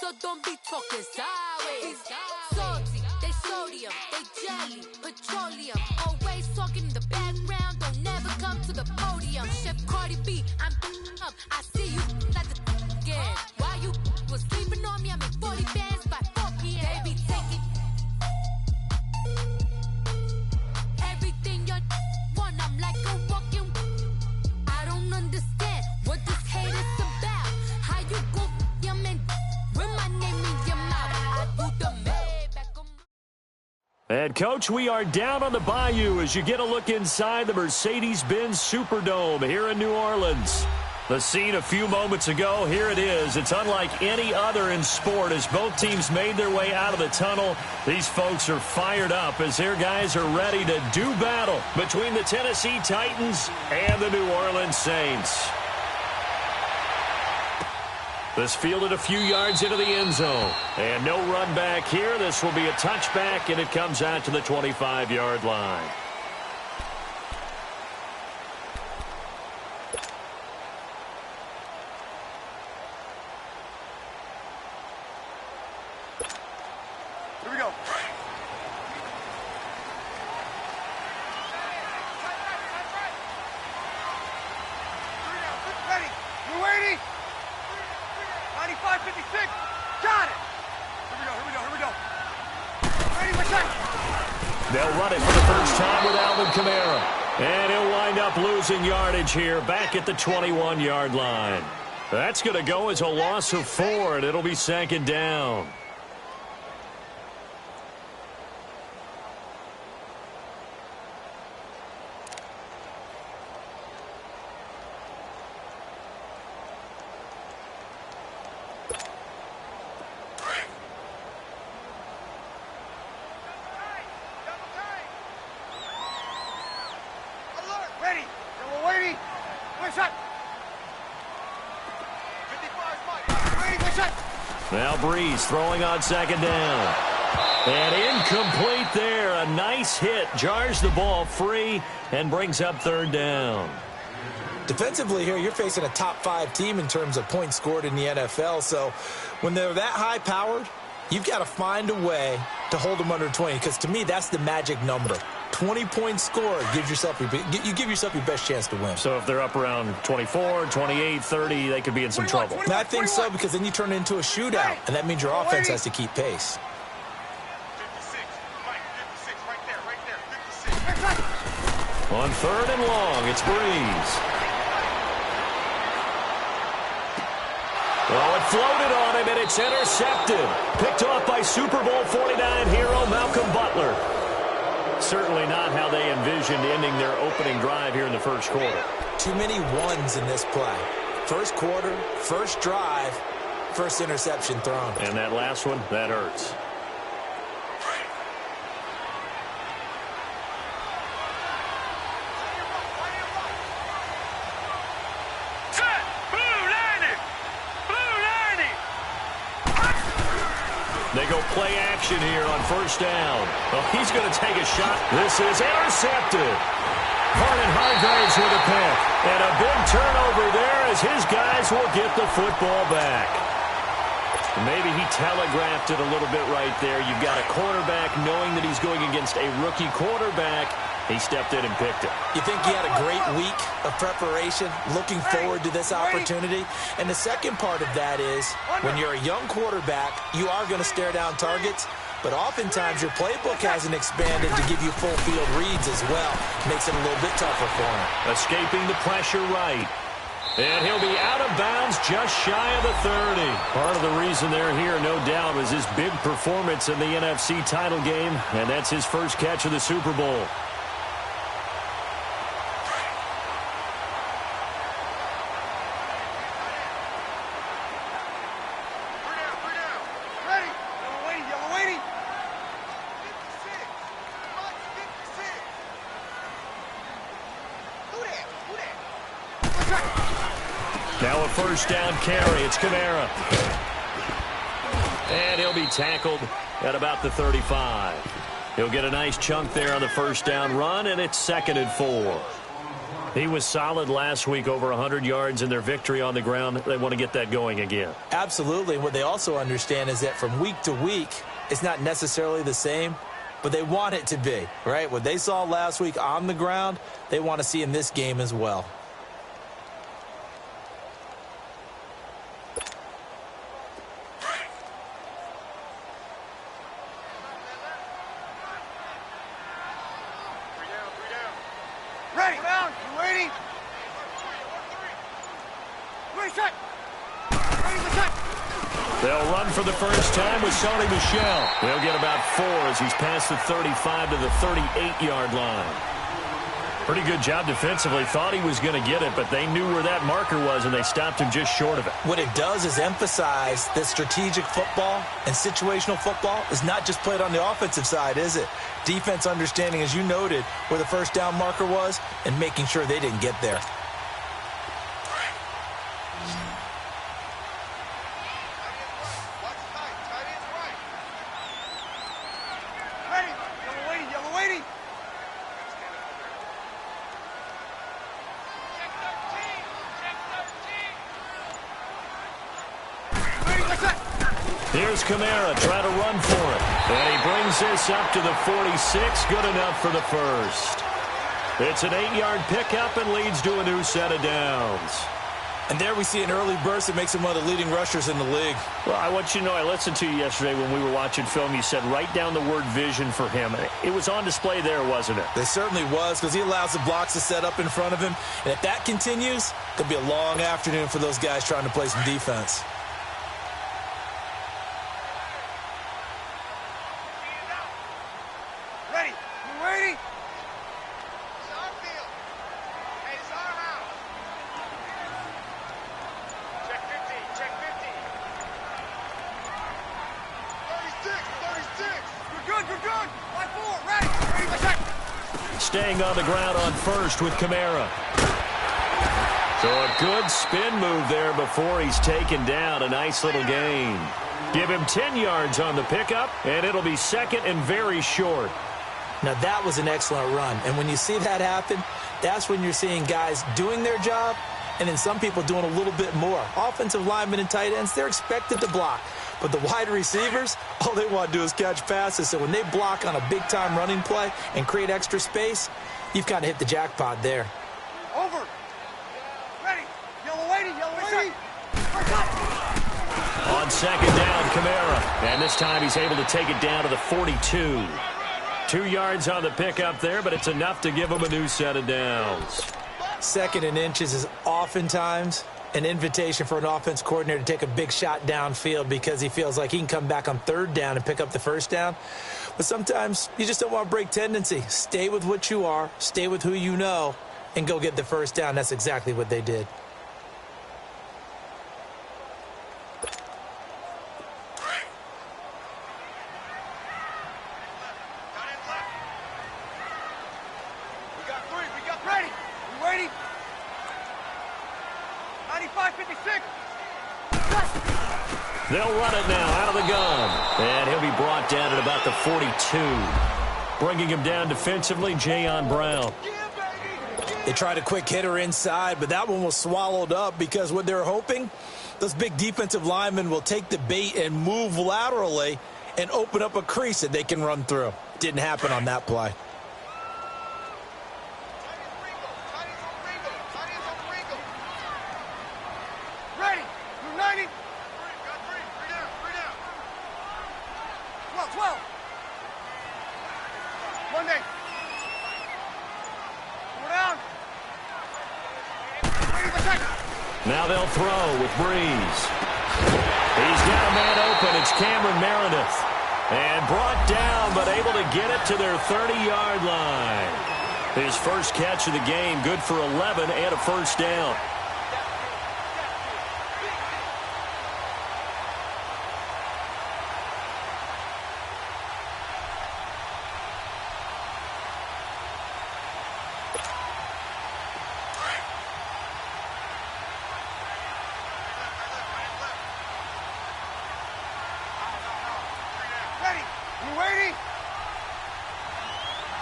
so don't be talking sideways. Salty, they sodium, they jelly, petroleum. Always talking in the background, don't never come to the podium. Chef Cardi B, I'm up. I see you like the again. Why you was sleeping on me? I'm in 40 bands by 4 p.m. They be taking everything you want. I'm like a walking. I don't understand what this hate is about. How you go your man with my name in your mouth? I do the Maybach on. And, Coach, we are down on the bayou as you get a look inside the Mercedes-Benz Superdome here in New Orleans. The scene a few moments ago, here it is. It's unlike any other in sport as both teams made their way out of the tunnel. These folks are fired up as their guys are ready to do battle between the Tennessee Titans and the New Orleans Saints. This fielded a few yards into the end zone. And no run back here. This will be a touchback, and it comes out to the 25-yard line. Here we go. Ready. You waiting? 95, 56. Got it. Here we go. Ready, my shot. They'll run it for the first time with Alvin Kamara. And he'll wind up losing yardage here back at the 21-yard line. That's going to go as a loss of 4, and it'll be second down. Now Breeze throwing on second down. And incomplete there. A nice hit. Jars the ball free and brings up third down. Defensively here, you're facing a top-5 team in terms of points scored in the NFL. So when they're that high-powered, you've got to find a way to hold them under 20. Because to me, that's the magic number. 20 points scored gives yourself your best chance to win. So if they're up around 24, 28, 30, they could be in some trouble. And I think so, because then you turn it into a shootout, and that means your offense has to keep pace. 56, right there, 56. On third and long, it's Breeze. Well, it floated on him, and it's intercepted. Picked off by Super Bowl 49 hero Malcolm Butler. Certainly not how they envisioned ending their opening drive here in the first quarter. Too many ones in this play. First quarter, first drive, first interception thrown. And that last one, that hurts. They go play action here on first down. Well, he's going to take a shot. This is intercepted. Vernon Hargraves with a pick. And a big turnover there as his guys will get the football back. Maybe he telegraphed it a little bit right there. You've got a quarterback knowing that he's going against a rookie quarterback. He stepped in and picked it. You think he had a great week of preparation, looking forward to this opportunity? And the second part of that is, when you're a young quarterback, you are going to stare down targets, but oftentimes your playbook hasn't expanded to give you full field reads as well. Makes it a little bit tougher for him. Escaping the pressure right. And he'll be out of bounds just shy of the 30. Part of the reason they're here, no doubt, was his big performance in the NFC title game, and that's his first catch of the Super Bowl. Now a first down carry. It's Kamara. And he'll be tackled at about the 35. He'll get a nice chunk there on the first down run, and it's 2nd and 4. He was solid last week, over 100 yards in their victory on the ground. They want to get that going again. Absolutely. What they also understand is that from week to week, it's not necessarily the same, but they want it to be, right? What they saw last week on the ground, they want to see in this game as well. Ready. Down. You waiting? Ready, shot. Ready, shot. They'll run for the first time with Sonny Michel. They'll get about 4 as he's past the 35 to the 38-yard line. Pretty good job defensively. Thought he was going to get it, but they knew where that marker was, and they stopped him just short of it. What it does is emphasize that strategic football and situational football is not just played on the offensive side, is it? Defense understanding, as you noted, where the first down marker was and making sure they didn't get there. Ready. Yellow waiting. Yellow waiting. Here's Kamara trying to run for it. And he brings this up to the 46. Good enough for the first. It's an 8-yard pickup and leads to a new set of downs. And there we see an early burst that makes him one of the leading rushers in the league. Well, I want you to know, I listened to you yesterday when we were watching film. You said write down the word vision for him. It was on display there, wasn't it? It certainly was, because he allows the blocks to set up in front of him. And if that continues, it'll be a long afternoon for those guys trying to play some defense. Ready. You waiting? It's our field. Hey, it's our house. Check 15. Check 15. 36. 36. You're good. You're good. Line 4. Ready. Ready. My check. Staying on the ground on first with Kamara. So a good spin move there before he's taken down. A nice little gain. Give him 10 yards on the pickup, and it'll be second and very short. Now, that was an excellent run. And when you see that happen, that's when you're seeing guys doing their job and then some people doing a little bit more. Offensive linemen and tight ends, they're expected to block. But the wide receivers, all they want to do is catch passes. So when they block on a big-time running play and create extra space, you've kind of hit the jackpot there. Over. Ready. Yellow waiting. Yellow waiting. On second down, Kamara. And this time he's able to take it down to the 42. 2 yards on the pickup there, but it's enough to give him a new set of downs. Second and inches is oftentimes an invitation for an offense coordinator to take a big shot downfield because he feels like he can come back on third down and pick up the first down. But sometimes you just don't want to break tendency. Stay with what you are, stay with who you know, and go get the first down. That's exactly what they did. Ready. You waiting? 95-56. They'll run it now out of the gun. And he'll be brought down at about the 42. Bringing him down defensively, Jayon Brown. They tried a quick hitter inside, but that one was swallowed up because what they're hoping, those big defensive linemen will take the bait and move laterally and open up a crease that they can run through. Didn't happen on that play. Ready. You're 90. Got three. Three down. 12. Monday. Four down. Ready for second. Now they'll throw with Breeze. He's got a man open. It's Cameron Meredith. And brought down, but able to get it to their 30-yard line. His first catch of the game, good for 11 and a first down. Ready. You waiting?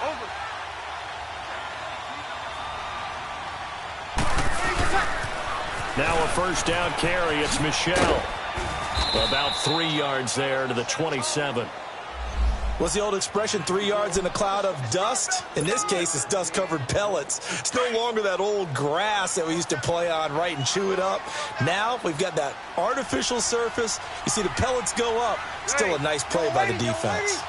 Over. first down carry. It's Michelle. About 3 yards there to the 27. What's the old expression, 3 yards in a cloud of dust? In this case, it's dust-covered pellets. It's no longer that old grass that we used to play on, right, and chew it up. Now we've got that artificial surface. You see the pellets go up. Still a nice play by the defense.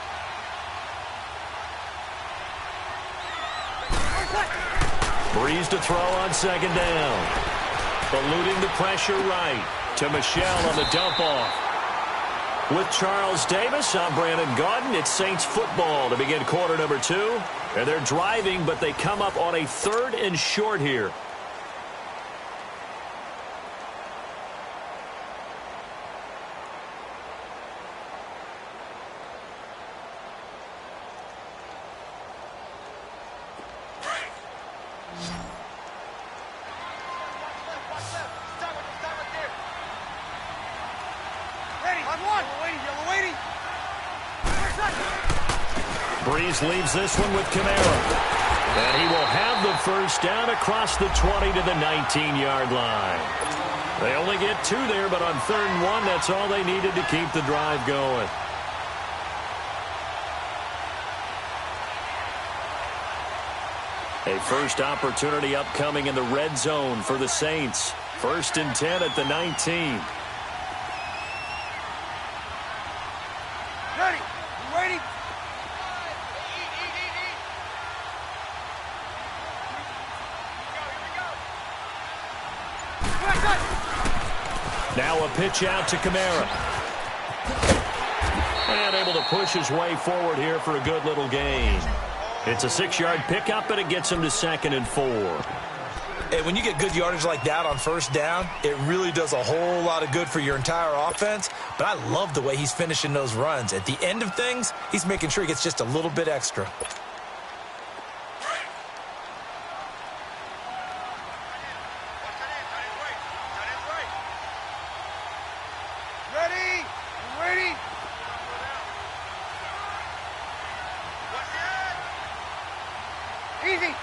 Breeze to throw on second down. Eluding the pressure right to Michelle on the dump-off. With Charles Davis, I'm Brandon Gaudin. It's Saints football to begin quarter number 2. And they're driving, but they come up on a 3rd and short here. Breeze leaves this one with Kamara. And he will have the first down across the 20 to the 19-yard line. They only get 2 there, but on 3rd and 1, that's all they needed to keep the drive going. A first opportunity upcoming in the red zone for the Saints. 1st and 10 at the 19. Ready? You ready? Now a pitch out to Kamara. And able to push his way forward here for a good little gain. It's a 6-yard pickup, and it gets him to 2nd and 4. And when you get good yardage like that on first down, it really does a whole lot of good for your entire offense. But I love the way he's finishing those runs. At the end of things, he's making sure he gets just a little bit extra. Easy.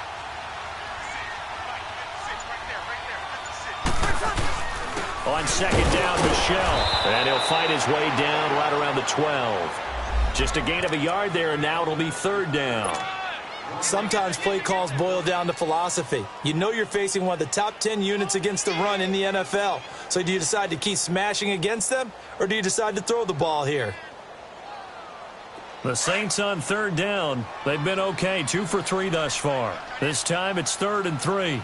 On second down, Michelle. And he'll fight his way down right around the 12. Just a gain of a yard there, and now it'll be 3rd down. Sometimes play calls boil down to philosophy. You know you're facing one of the top 10 units against the run in the NFL. So do you decide to keep smashing against them, or do you decide to throw the ball here? The Saints on 3rd down. They've been okay, 2 for 3 thus far. This time it's 3rd and 3. Ready.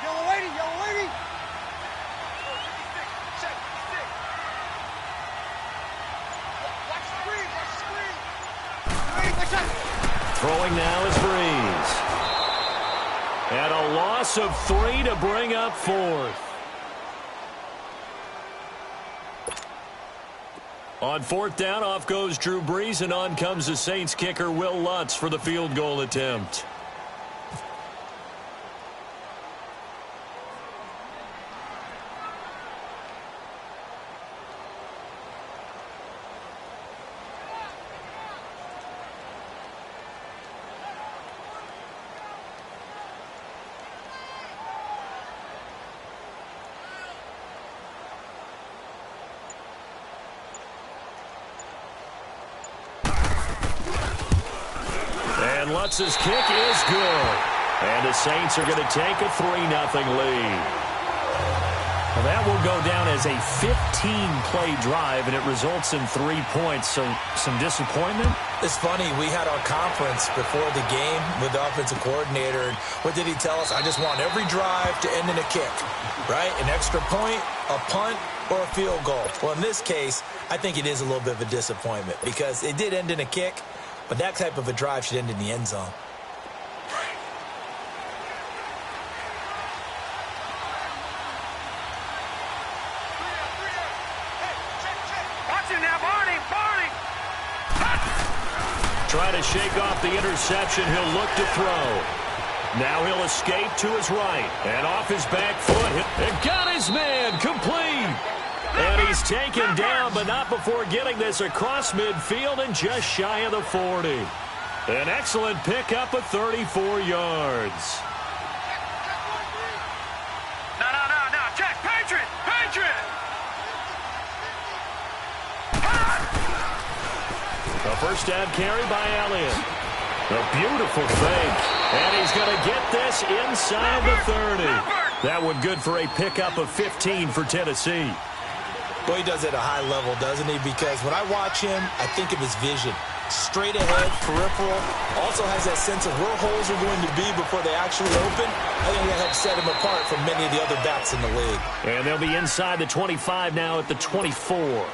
Yellow lady, yellow lady. Watch the screen, watch the screen. Ready, watch out. Throwing now is Breeze. And a loss of 3 to bring up 4th. On 4th down, off goes Drew Brees, and on comes the Saints kicker, Will Lutz, for the field goal attempt. And Lutz's kick is good. And the Saints are going to take a 3-0 lead. Well, that will go down as a 15-play drive, and it results in 3 points. So some disappointment? It's funny. We had our conference before the game with the offensive coordinator. And what did he tell us? I just want every drive to end in a kick, right? An extra point, a punt, or a field goal. Well, in this case, I think it is a little bit of a disappointment because it did end in a kick. But that type of a drive should end in the end zone. Watch him now, Barney, Barney. Trying to shake off the interception. He'll look to throw. Now he'll escape to his right. And off his back foot. And got his man complete. And he's taken down, but not before getting this across midfield and just shy of the 40. An excellent pickup of 34 yards. first down carry by Elliott. A beautiful fake. And he's going to get this inside the 30. That one good for a pickup of 15 for Tennessee. Well, he does it at a high level, doesn't he? Because when I watch him, I think of his vision. Straight ahead, peripheral. Also has that sense of where holes are going to be before they actually open. I think that helps set him apart from many of the other backs in the league. And they'll be inside the 25 now at the 24.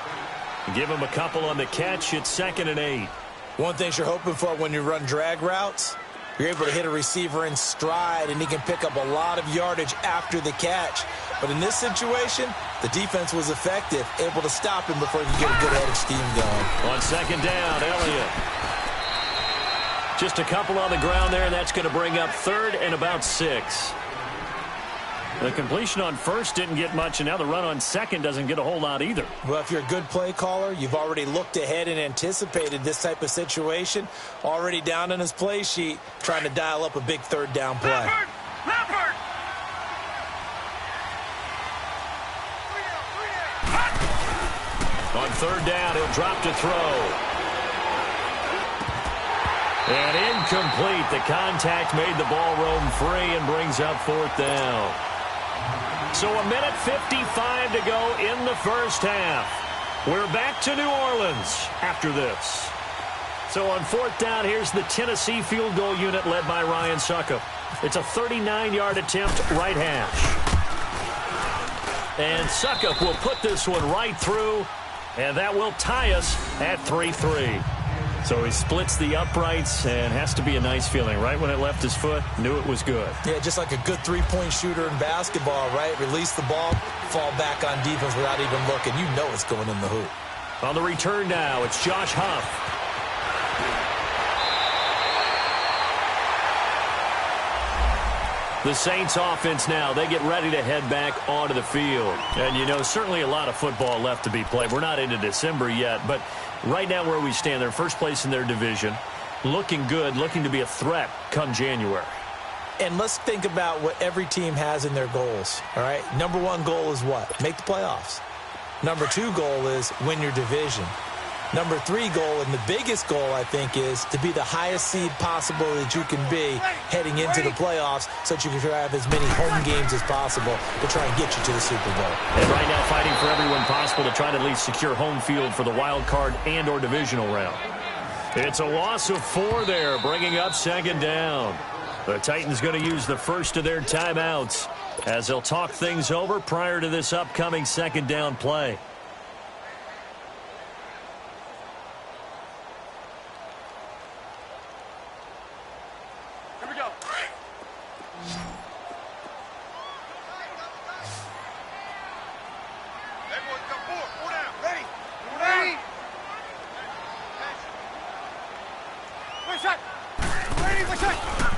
Give him a couple on the catch. It's 2nd and 8. One thing you're hoping for when you run drag routes, you're able to hit a receiver in stride, and he can pick up a lot of yardage after the catch. But in this situation, the defense was effective, able to stop him before he could get a good head of steam going. On 2nd down, Elliott. Just a couple on the ground there, and that's going to bring up 3rd and about 6. The completion on 1st didn't get much, and now the run on 2nd doesn't get a whole lot either. Well, if you're a good play caller, you've already looked ahead and anticipated this type of situation. Already down on his play sheet, trying to dial up a big 3rd down play. Leopard! On 3rd down, he'll drop to throw. And incomplete. The contact made the ball roam free and brings up 4th down. So 1:55 to go in the first half. We're back to New Orleans after this. So on 4th down, here's the Tennessee field goal unit led by Ryan Succop. It's a 39-yard attempt, right hash. And Succop will put this one right through, and that will tie us at 3-3. So he splits the uprights, and has to be a nice feeling. Right when it left his foot, knew it was good. Yeah, just like a good three-point shooter in basketball, right? Release the ball, fall back on defense without even looking. You know it's going in the hoop. On the return now, it's Josh Huff. The Saints offense now, they get ready to head back onto the field. And, you know, certainly a lot of football left to be played. We're not into December yet, but right now where we stand, they're first place in their division. Looking good, looking to be a threat come January. And let's think about what every team has in their goals, all right? Number 1 goal is what? Make the playoffs. Number 2 goal is win your division. Number 3 goal, and the biggest goal, I think, is to be the highest seed possible that you can be heading into the playoffs so that you can have as many home games as possible to try and get you to the Super Bowl. And right now fighting for everyone possible to try to at least secure home field for the wild card and or divisional round. It's a loss of 4 there, bringing up 2nd down. The Titans going to use the first of their timeouts as they'll talk things over prior to this upcoming 2nd down play.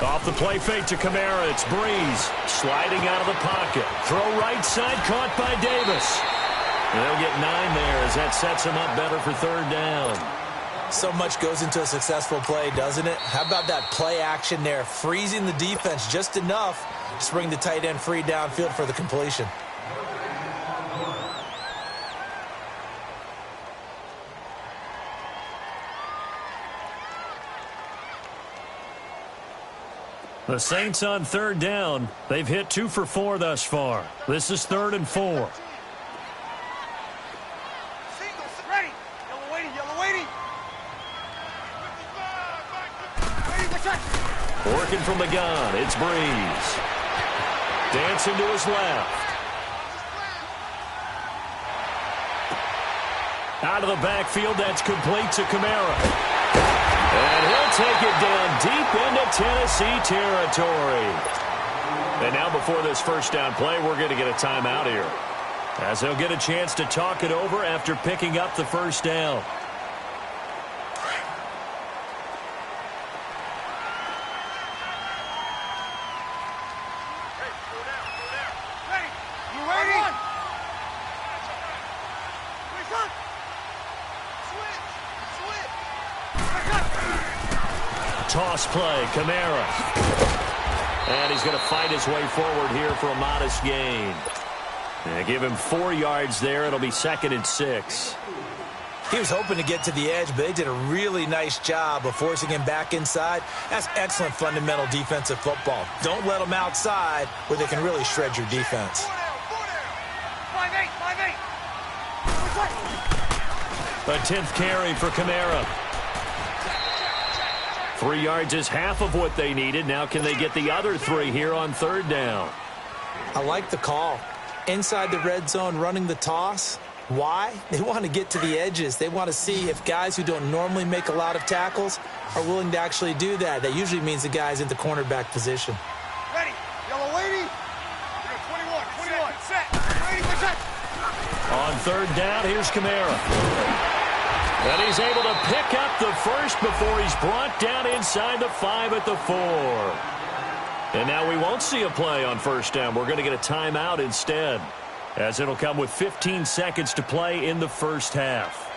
Off the play fake to Kamara, it's Breeze sliding out of the pocket. Throw right side, caught by Davis. They'll get 9 there as that sets him up better for 3rd down. So much goes into a successful play, doesn't it? How about that play action there, freezing the defense just enough to bring the tight end free downfield for the completion. The Saints on 3rd down. They've hit 2 for 4 thus far. This is 3rd and 4. Ready. Yellow waiting. Working from the gun, it's Breeze. Dancing to his left. Out of the backfield, that's complete to Kamara. And he'll take it down deep into Tennessee territory. And now before this first down play, we're going to get a timeout here, as they'll get a chance to talk it over after picking up the first down. Toss play, Kamara. And he's going to fight his way forward here for a modest gain. And give him 4 yards there. It'll be 2nd and 6. He was hoping to get to the edge, but they did a really nice job of forcing him back inside. That's excellent fundamental defensive football. Don't let them outside where they can really shred your defense. 5-8, 5-8. A 10th carry for Kamara. 3 yards is half of what they needed. Now can they get the other 3 here on 3rd down? I like the call. Inside the red zone, running the toss. Why? They want to get to the edges. They want to see if guys who don't normally make a lot of tackles are willing to actually do that. That usually means the guy's in the cornerback position. Ready. Yellow lady. 21. Set. Ready for set. On 3rd down, here's Kamara. And he's able to pick up the first before he's brought down inside the 5 at the 4. And now we won't see a play on 1st down. We're going to get a timeout instead, as it'll come with 15 seconds to play in the 1st half.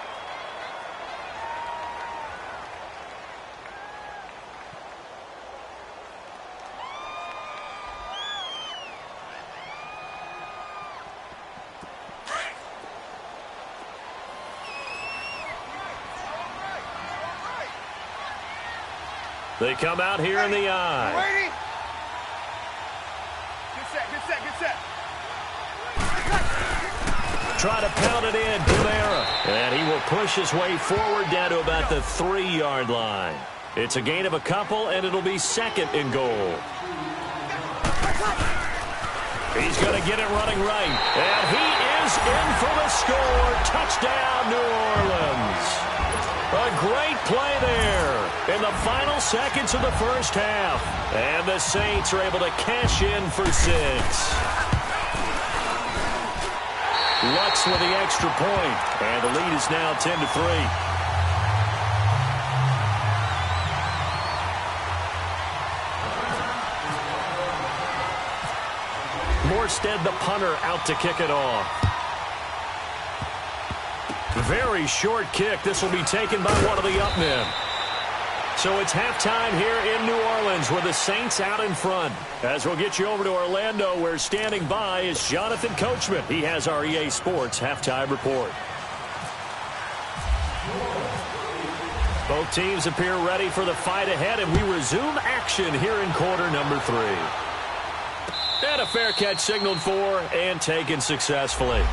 They come out here in the eye. Ready. Good set. Try to pound it in, Kamara. And he will push his way forward down to about the 3-yard line. It's a gain of a couple, and it'll be 2nd and goal. He's going to get it running right. And he is in for the score. Touchdown, New Orleans. A great play there in the final seconds of the 1st half. And the Saints are able to cash in for 6. Lutz with the extra point, and the lead is now 10-3. Morstead, the punter, out to kick it off. Very short kick. This will be taken by one of the up men. So it's halftime here in New Orleans with the Saints out in front. As we'll get you over to Orlando, where standing by is Jonathan Coachman. He has our EA Sports halftime report. Both teams appear ready for the fight ahead, and we resume action here in quarter number 3. And a fair catch signaled for and taken successfully.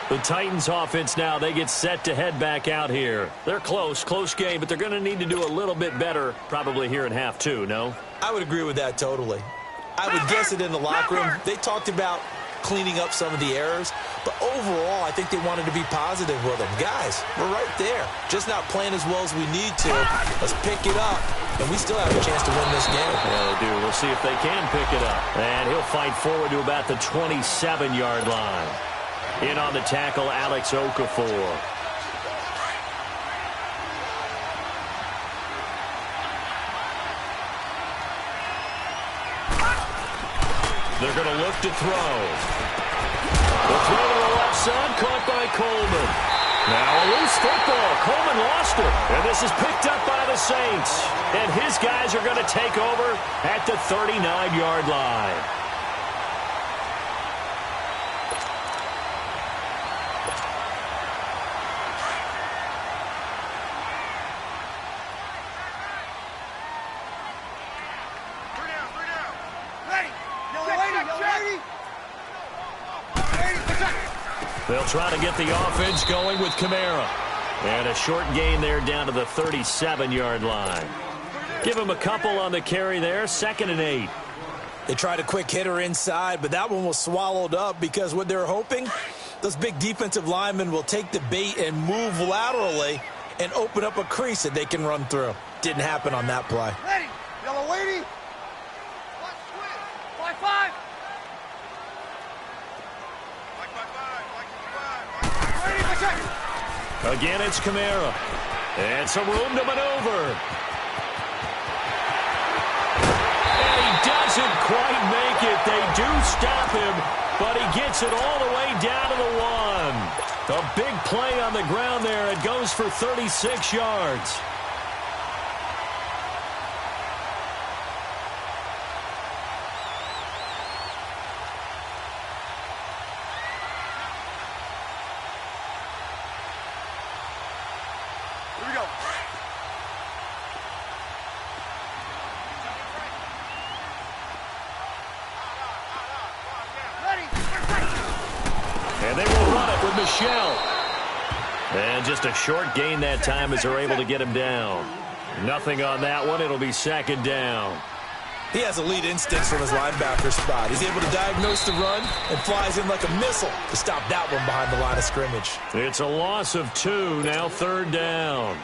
The Titans offense now, they get set to head back out here. They're close game, but they're going to need to do a little bit better probably here in half 2, no? I would agree with that totally. I would guess it in the locker room. They talked about cleaning up some of the errors, but overall, I think they wanted to be positive with them. Guys, we're right there. Just not playing as well as we need to. Let's pick it up, and we still have a chance to win this game. Yeah, they do. We'll see if they can pick it up. And he'll fight forward to about the 27-yard line. In on the tackle, Alex Okafor. They're going to look to throw. The throw to the left side, caught by Coleman. Now a loose football. Coleman lost it. And this is picked up by the Saints. And his guys are going to take over at the 39-yard line. They'll try to get the offense going with Kamara. And a short gain there down to the 37-yard line. Give him a couple on the carry there, 2nd and 8. They tried a quick hitter inside, but that one was swallowed up because what they're hoping, those big defensive linemen will take the bait and move laterally and open up a crease that they can run through. Didn't happen on that play. Ready. Yellow lady. 5-5. Again, it's Kamara. And some room to maneuver. And he doesn't quite make it. They do stop him, but he gets it all the way down to the 1. A big play on the ground there. It goes for 36 yards. And they will run it with Michelle. And just a short gain that time as they're able to get him down. Nothing on that one. It'll be second down. He has elite instincts from his linebacker spot. He's able to diagnose the run and flies in like a missile to stop that one behind the line of scrimmage. It's a loss of 2, now third down.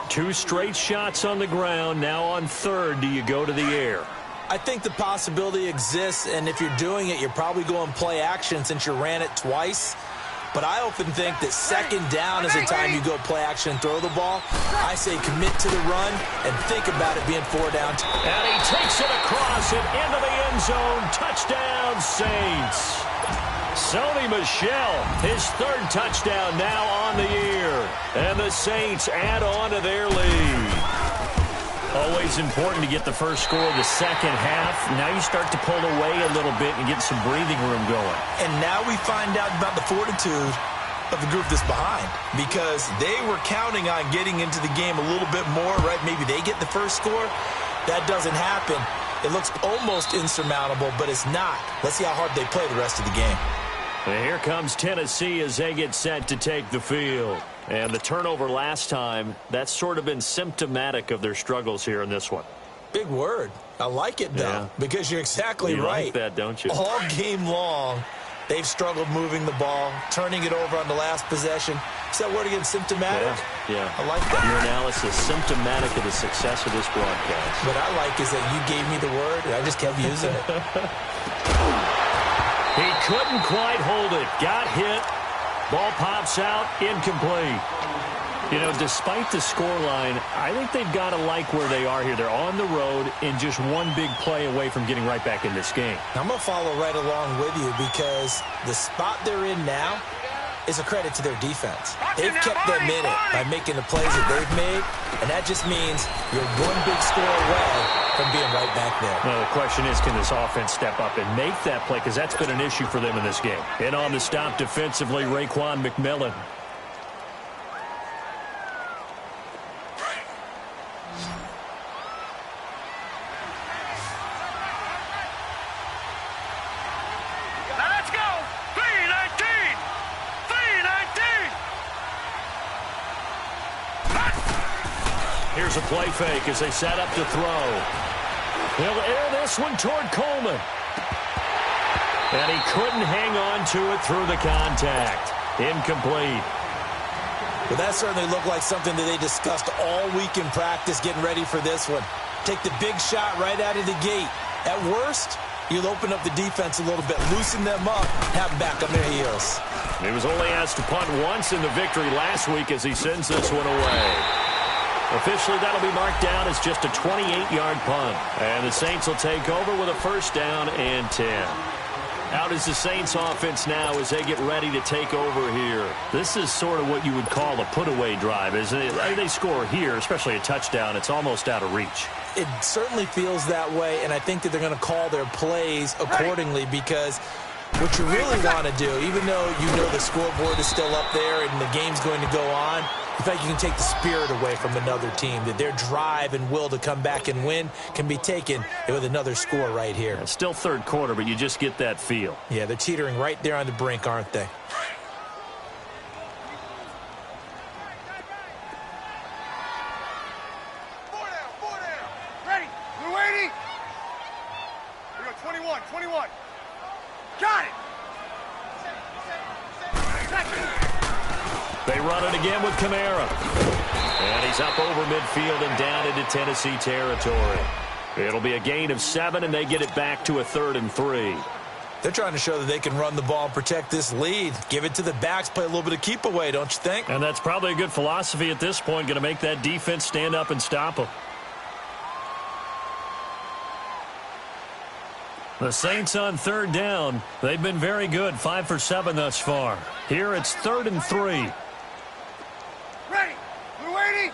2 straight shots on the ground. Now on third, do you go to the air? I think the possibility exists, and if you're doing it, you're probably going play action since you ran it twice. But I often think that second down is the time you go play action and throw the ball. I say commit to the run and think about it being 4 down. And he takes it across and into the end zone. Touchdown, Saints. Sony Michel, his 3rd touchdown now on the year. And the Saints add on to their lead. Always important to get the first score of the second half. Now you start to pull away a little bit and get some breathing room going. And now we find out about the fortitude of the group that's behind, because they were counting on getting into the game a little bit more, right? Maybe they get the first score. That doesn't happen. It looks almost insurmountable, but it's not. Let's see how hard they play the rest of the game. And here comes Tennessee as they get set to take the field. And the turnover last time, that's sort of been symptomatic of their struggles here in this one. Big word. I like it, though, because you're exactly right. You like that, don't you? All game long, they've struggled moving the ball, turning it over on the last possession. Is that word again, symptomatic? Yeah. I like that. Your analysis, symptomatic of the success of this broadcast. What I like is that you gave me the word, and I just kept using it. He couldn't quite hold it. Got hit. Ball pops out, incomplete. You know, despite the scoreline, I think they've got to like where they are here. They're on the road and just one big play away from getting right back in this game. I'm going to follow right along with you, because the spot they're in now is a credit to their defense. They've kept them in it by making the plays that they've made, and that just means you're one big score away from being right back there. Well, the question is, can this offense step up and make that play? Because that's been an issue for them in this game. And on the stop defensively, Raekwon McMillan. Let's go! 319! 319! Here's a play fake as they set up to throw. He'll air this one toward Coleman. And he couldn't hang on to it through the contact. Incomplete. Well, that certainly looked like something that they discussed all week in practice getting ready for this one. Take the big shot right out of the gate. At worst, you'll open up the defense a little bit, loosen them up, have them back on their heels. He was only asked to punt once in the victory last week as he sends this one away. Officially, that'll be marked down as just a 28-yard punt. And the Saints will take over with a first down and 10. Out is the Saints offense now as they get ready to take over here. This is sort of what you would call a put-away drive, isn't it? They score here, especially a touchdown. It's almost out of reach. It certainly feels that way, and I think that they're going to call their plays accordingly, because what you really want to do, even though you know the scoreboard is still up there and the game's going to go on, in fact, you can take the spirit away from another team, that their drive and will to come back and win can be taken with another score right here. It's still third quarter, but you just get that feel. Yeah, they're teetering right there on the brink, aren't they? Four down. Ready. We're waiting. We go 21. Got it. They run it again with Kamara. And he's up over midfield and down into Tennessee territory. It'll be a gain of 7, and they get it back to a 3rd and 3. They're trying to show that they can run the ball and protect this lead. Give it to the backs, play a little bit of keep away, don't you think? And that's probably a good philosophy at this point, going to make that defense stand up and stop them. The Saints on third down. They've been very good, 5 for 7 thus far. Here it's 3rd and 3. Ready. We're waiting.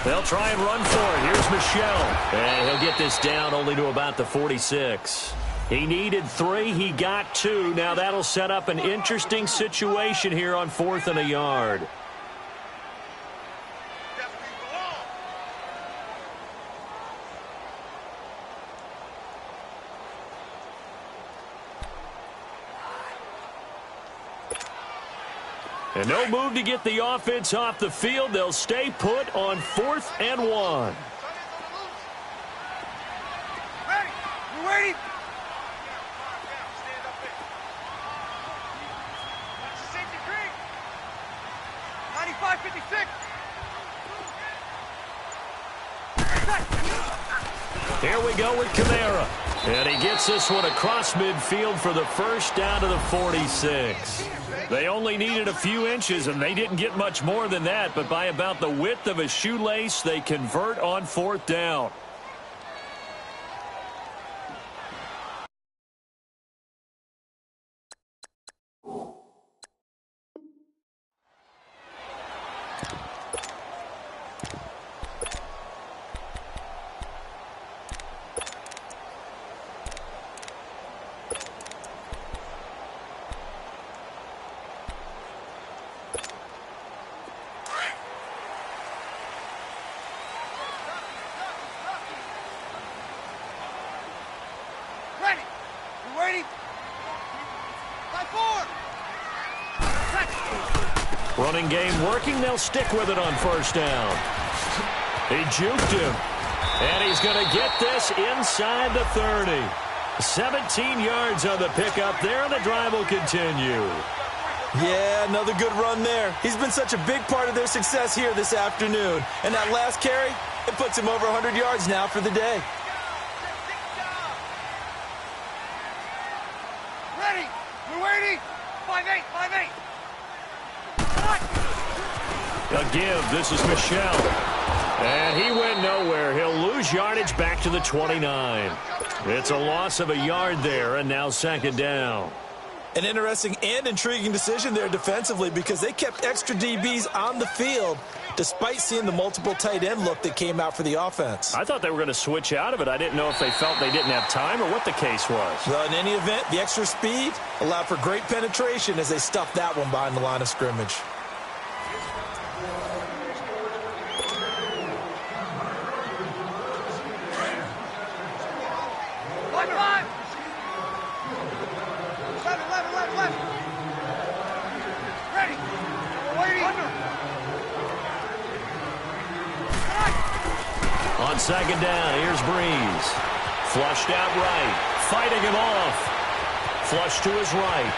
They'll try and run for it. Here's Michel. And he'll get this down only to about the 46. He needed 3. He got 2. Now that'll set up an interesting situation here on 4th and a yard. And no move to get the offense off the field. They'll stay put on 4th and 1. Ready? You ready? Safety green. 95-56. Here we go with Kamara. And he gets this one across midfield for the first down to the 46. They only needed a few inches, and they didn't get much more than that. But by about the width of a shoelace, they convert on 4th down. Ready? You ready? 5-4. Running game working. They'll stick with it on 1st down. He juked him. And he's going to get this inside the 30. 17 yards on the pickup there, and the drive will continue. Yeah, another good run there. He's been such a big part of their success here this afternoon. And that last carry, it puts him over 100 yards now for the day. Ready? You ready? 5-8, 5-8. Again, this is Michelle. And he went nowhere. He'll lose yardage back to the 29. It's a loss of a yard there, and now 2nd down. An interesting and intriguing decision there defensively because they kept extra DBs on the field despite seeing the multiple tight end look that came out for the offense. I thought they were going to switch out of it. I didn't know if they felt they didn't have time or what the case was. Well, in any event, the extra speed allowed for great penetration as they stuffed that one behind the line of scrimmage. On 2nd down, here's Breeze. Flushed out right. Fighting him off. Flush to his right.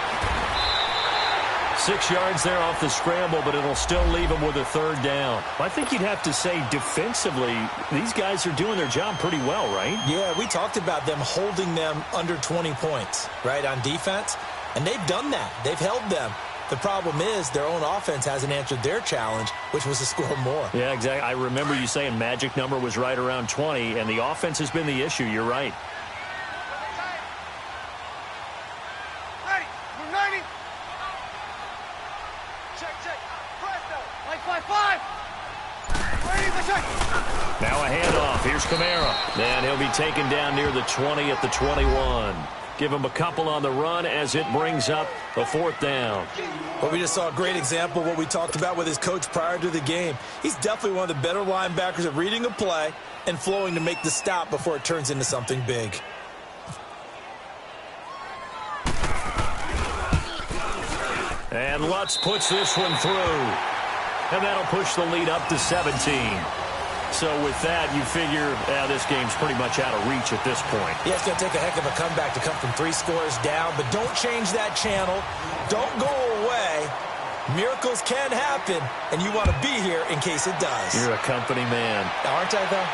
6 yards there off the scramble, but it'll still leave him with a 3rd down. I think you'd have to say defensively, these guys are doing their job pretty well, right? Yeah, we talked about them holding them under 20 points, right, on defense. And they've done that. They've held them. The problem is their own offense hasn't answered their challenge, which was to score more. Yeah, exactly. I remember you saying magic number was right around 20, and the offense has been the issue. You're right. Ready? Move 90. Check. Presto. 5-5. Ready? Check. Now a handoff. Here's Kamara. And he'll be taken down near the 20 at the 21. Give him a couple on the run as it brings up a 4th down. Well, we just saw a great example of what we talked about with his coach prior to the game. He's definitely one of the better linebackers at reading a play and flowing to make the stop before it turns into something big. And Lutz puts this one through. And that'll push the lead up to 17. So with that, you figure this game's pretty much out of reach at this point. Yeah, it's going to take a heck of a comeback to come from 3 scores down, but don't change that channel. Don't go away. Miracles can happen, and you want to be here in case it does. You're a company man. Aren't I, though?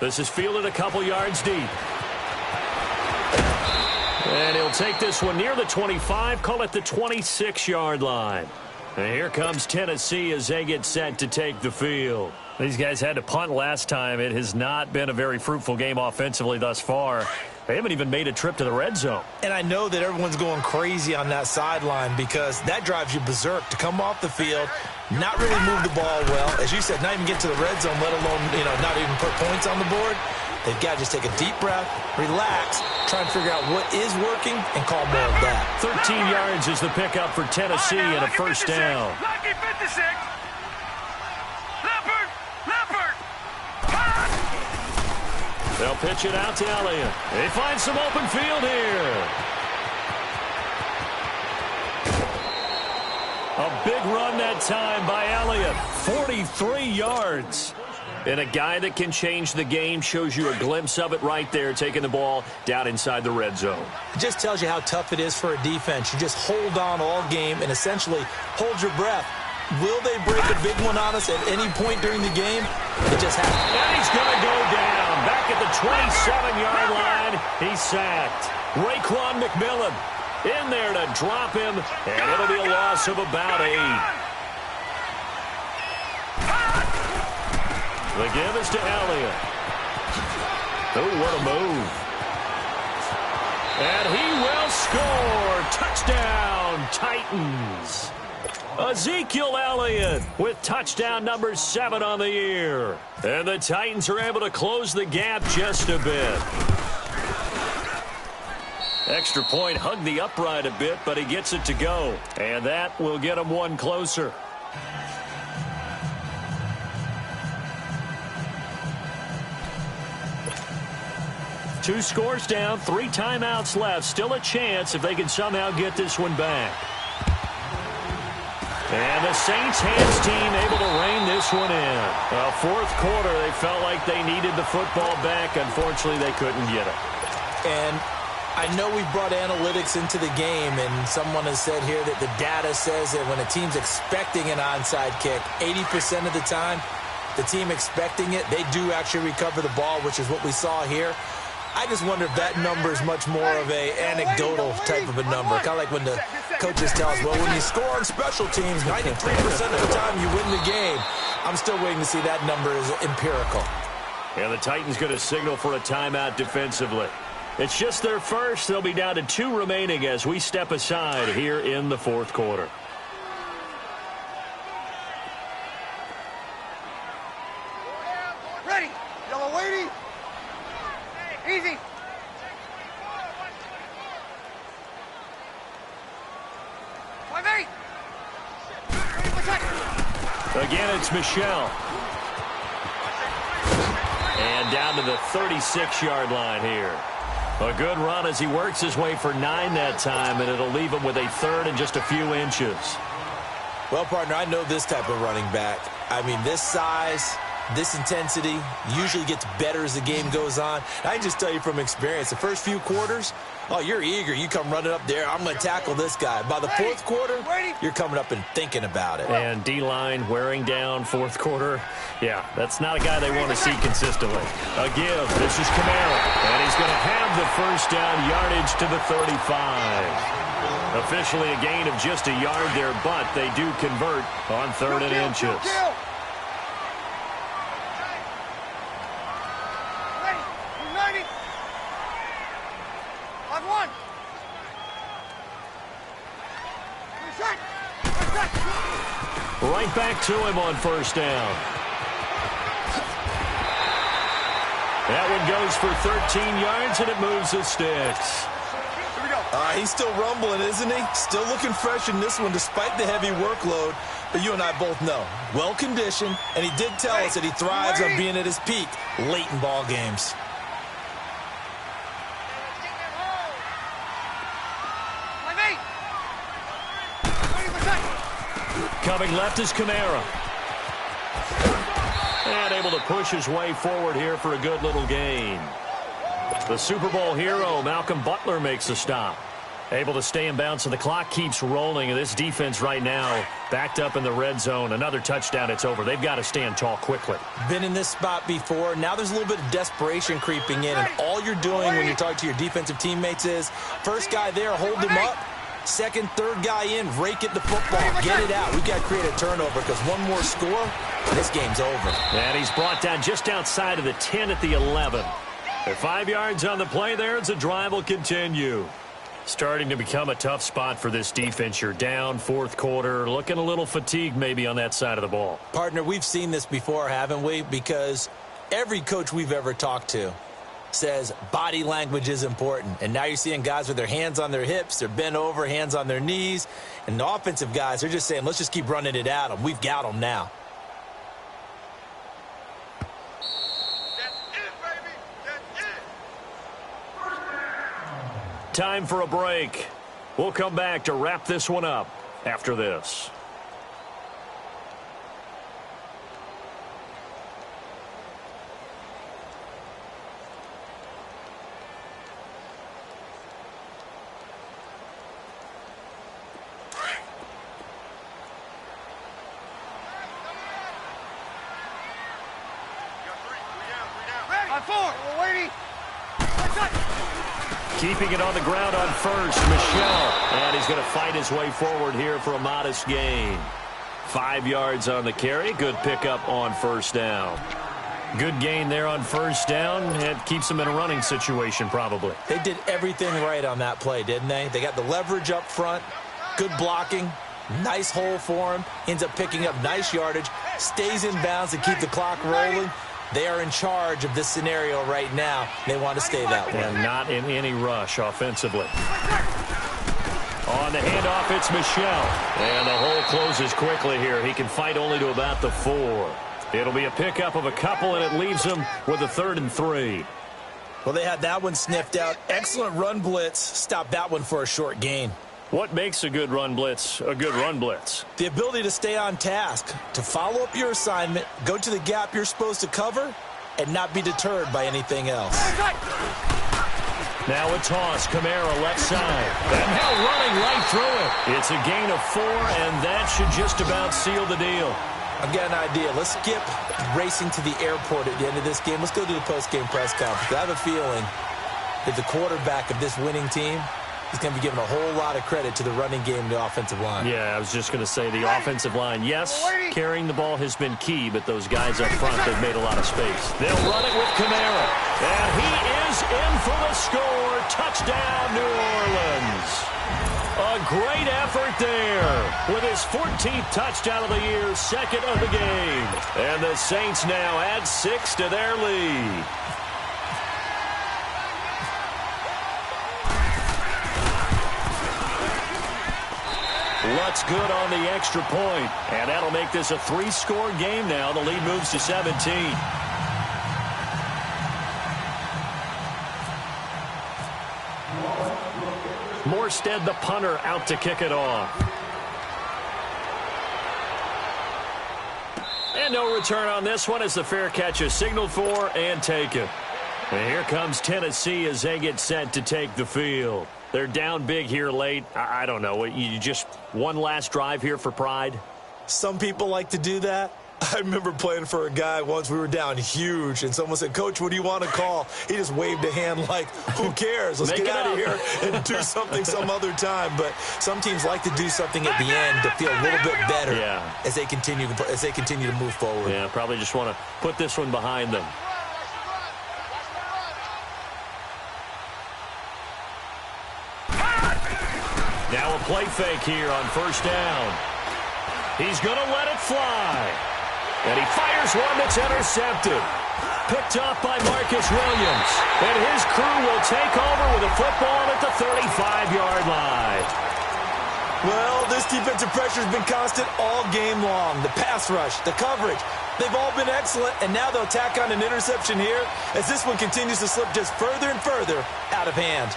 This is fielded a couple yards deep. And he'll take this one near the 25, call it the 26-yard line. And here comes Tennessee as they get set to take the field. These guys had to punt last time. It has not been a very fruitful game offensively thus far. They haven't even made a trip to the red zone. And I know that everyone's going crazy on that sideline because that drives you berserk to come off the field, not really move the ball well. As you said, not even get to the red zone, let alone, not even put points on the board. They've got to just take a deep breath, relax, try and figure out what is working, and call more of that. 13 yards is the pickup for Tennessee and a 1st down. Lucky 56. Leopard. They'll pitch it out to Elliott. They find some open field here. A big run that time by Elliott. 43 yards. And a guy that can change the game, shows you a glimpse of it right there, taking the ball down inside the red zone. It just tells you how tough it is for a defense. You just hold on all game and essentially hold your breath. Will they break a big one on us at any point during the game? It just happened. And he's going to go down. Back at the 27-yard line, he's sacked. Raekwon McMillan in there to drop him, and it'll be a loss of about 8. The give is to Elliott. Oh, what a move. And he will score. Touchdown, Titans. Ezekiel Elliott with touchdown number 7 on the year. And the Titans are able to close the gap just a bit. Extra point hugged the upright a bit, but he gets it to go. And that will get him one closer. Two scores down, 3 timeouts left. Still a chance if they can somehow get this one back. And the Saints hands team able to rein this one in. Fourth quarter, they felt like they needed the football back. Unfortunately, they couldn't get it. And I know we brought analytics into the game, and someone has said here that the data says that when a team's expecting an onside kick, 80% of the time, the team expecting it, they do actually recover the ball, which is what we saw here. I just wonder if that number is much more of a anecdotal type of a number. Kind of like when the coaches tell us, well, when you score on special teams, 93% of the time you win the game. I'm still waiting to see that number is empirical. And the Titans going to signal for a timeout defensively. It's just their first. They'll be down to 2 remaining as we step aside here in the fourth quarter. Ready. Yellow lady. Easy. My mate. Again, it's Michelle. And down to the 36-yard line here. A good run as he works his way for 9 that time, and it'll leave him with a 3rd and just a few inches. Well, partner, I know this type of running back. I mean, this size, this intensity usually gets better as the game goes on. I can just tell you from experience, the first few quarters, oh, you're eager. You come running up there. I'm going to tackle this guy. By the fourth quarter, you're coming up and thinking about it. And D-line wearing down fourth quarter. Yeah, that's not a guy they want to see consistently. A give. This is Kamara. And he's going to have the first down yardage to the 35. Officially a gain of just a yard there, but they do convert on 3rd and inches. Right back to him on first down. That one goes for 13 yards, and it moves the sticks. Here we go. He's still rumbling, isn't he? Still looking fresh in this one despite the heavy workload. But you and I both know, well-conditioned, and he did tell us that he thrives on being at his peak late in ball games. Coming left is Kamara. And able to push his way forward here for a good little gain. The Super Bowl hero, Malcolm Butler, makes a stop. Able to stay in bounds, and the clock keeps rolling. And this defense right now backed up in the red zone. Another touchdown, it's over. They've got to stand tall quickly. Been in this spot before. Now there's a little bit of desperation creeping in. And all you're doing when you're talking to your defensive teammates is, first guy there, hold him up. Second, third guy in, rake it the football. Get it out. We've got to create a turnover because one more score, this game's over. And he's brought down just outside of the 10 at the 11. At 5 yards on the play there, as the drive will continue. Starting to become a tough spot for this defense. You're down fourth quarter, looking a little fatigued maybe on that side of the ball. Partner, we've seen this before, haven't we? Because every coach we've ever talked to says body language is important. And now you're seeing guys with their hands on their hips, they're bent over, hands on their knees. And the offensive guys, they're just saying, let's just keep running it at them. We've got them now. That's it, baby. That's it. Time for a break. We'll come back to wrap this one up after this. Keeping it on the ground on first, Michel. And he's going to fight his way forward here for a modest gain. 5 yards on the carry. Good pickup on first down. Good gain there on first down. It keeps them in a running situation probably. They did everything right on that play, didn't they? They got the leverage up front, good blocking, nice hole for him, ends up picking up nice yardage, stays in bounds to keep the clock rolling. They are in charge of this scenario right now. They want to stay that way. And not in any rush offensively. On the handoff, it's Michel. And the hole closes quickly here. He can fight only to about the 4. It'll be a pickup of a couple, and it leaves him with a 3rd and 3. Well, they had that one sniffed out. Excellent run blitz. Stop that one for a short gain. What makes a good run blitz a good run blitz? The ability to stay on task, to follow up your assignment, go to the gap you're supposed to cover, and not be deterred by anything else. Now a toss, Kamara left side. And now running right through it. It's a gain of 4, and that should just about seal the deal. I've got an idea. Let's skip racing to the airport at the end of this game. Let's go to the post-game press conference. I have a feeling that the quarterback of this winning team is going to be given a whole lot of credit to the running game and the offensive line. Yeah, I was just going to say the offensive line, yes, carrying the ball has been key, but those guys up front, they've made a lot of space. They'll run it with Kamara, and he is in for the score. Touchdown, New Orleans. A great effort there with his 14th touchdown of the year, 2nd of the game. And the Saints now add 6 to their lead. Lutz good on the extra point, and that'll make this a 3-score game now. The lead moves to 17. Morstead, the punter, out to kick it off. And no return on this one as the fair catch is signaled for and taken. And here comes Tennessee as they get set to take the field. They're down big here late. I don't know. You just one last drive here for pride? Some people like to do that. I remember playing for a guy once. We were down huge, and someone said, "Coach, what do you want to call?" He just waved a hand like, who cares? Let's get out of here and do something some other time. But some teams like to do something at the end to feel a little bit better as they continue to move forward. Yeah, probably just want to put this one behind them. Now a play fake here on first down. He's going to let it fly. And he fires one that's intercepted. Picked off by Marcus Williams. And his crew will take over with a football at the 35-yard line. Well, this defensive pressure has been constant all game long. The pass rush, the coverage, they've all been excellent. And now they'll tack on an interception here as this one continues to slip just further and further out of hand.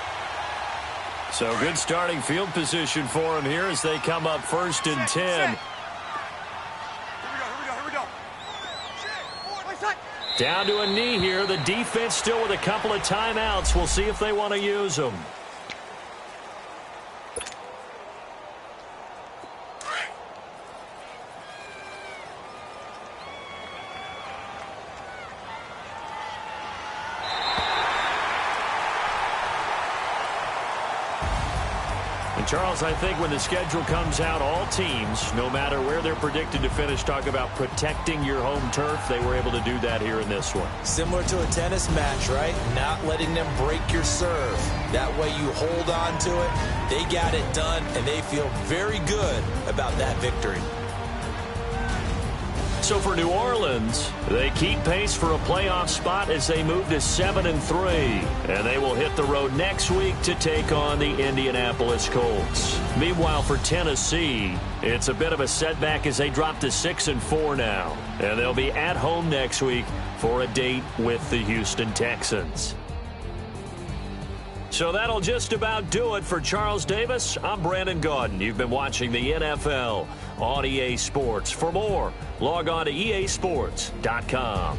So good starting field position for him here as they come up 1st and 10. Down to a knee here. The defense still with a couple of timeouts. We'll see if they want to use them. Charles, I think when the schedule comes out, all teams, no matter where they're predicted to finish, talk about protecting your home turf. They were able to do that here in this one. Similar to a tennis match, right? Not letting them break your serve. That way you hold on to it. They got it done, and they feel very good about that victory. So for New Orleans, they keep pace for a playoff spot as they move to 7-3. And they will hit the road next week to take on the Indianapolis Colts. Meanwhile, for Tennessee, it's a bit of a setback as they drop to 6-4 now. And they'll be at home next week for a date with the Houston Texans. So that'll just about do it for Charles Davis. I'm Brandon Gaudin. You've been watching the NFL on EA Sports. For more, log on to easports.com.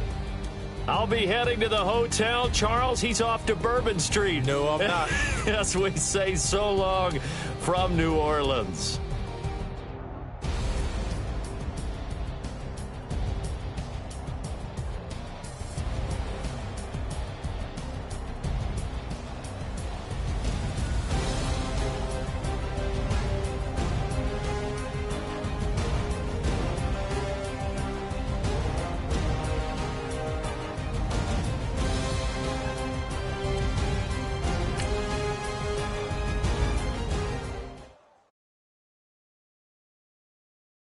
I'll be heading to the hotel. Charles, he's off to Bourbon Street. No, I'm not. Yes, we say so long from New Orleans.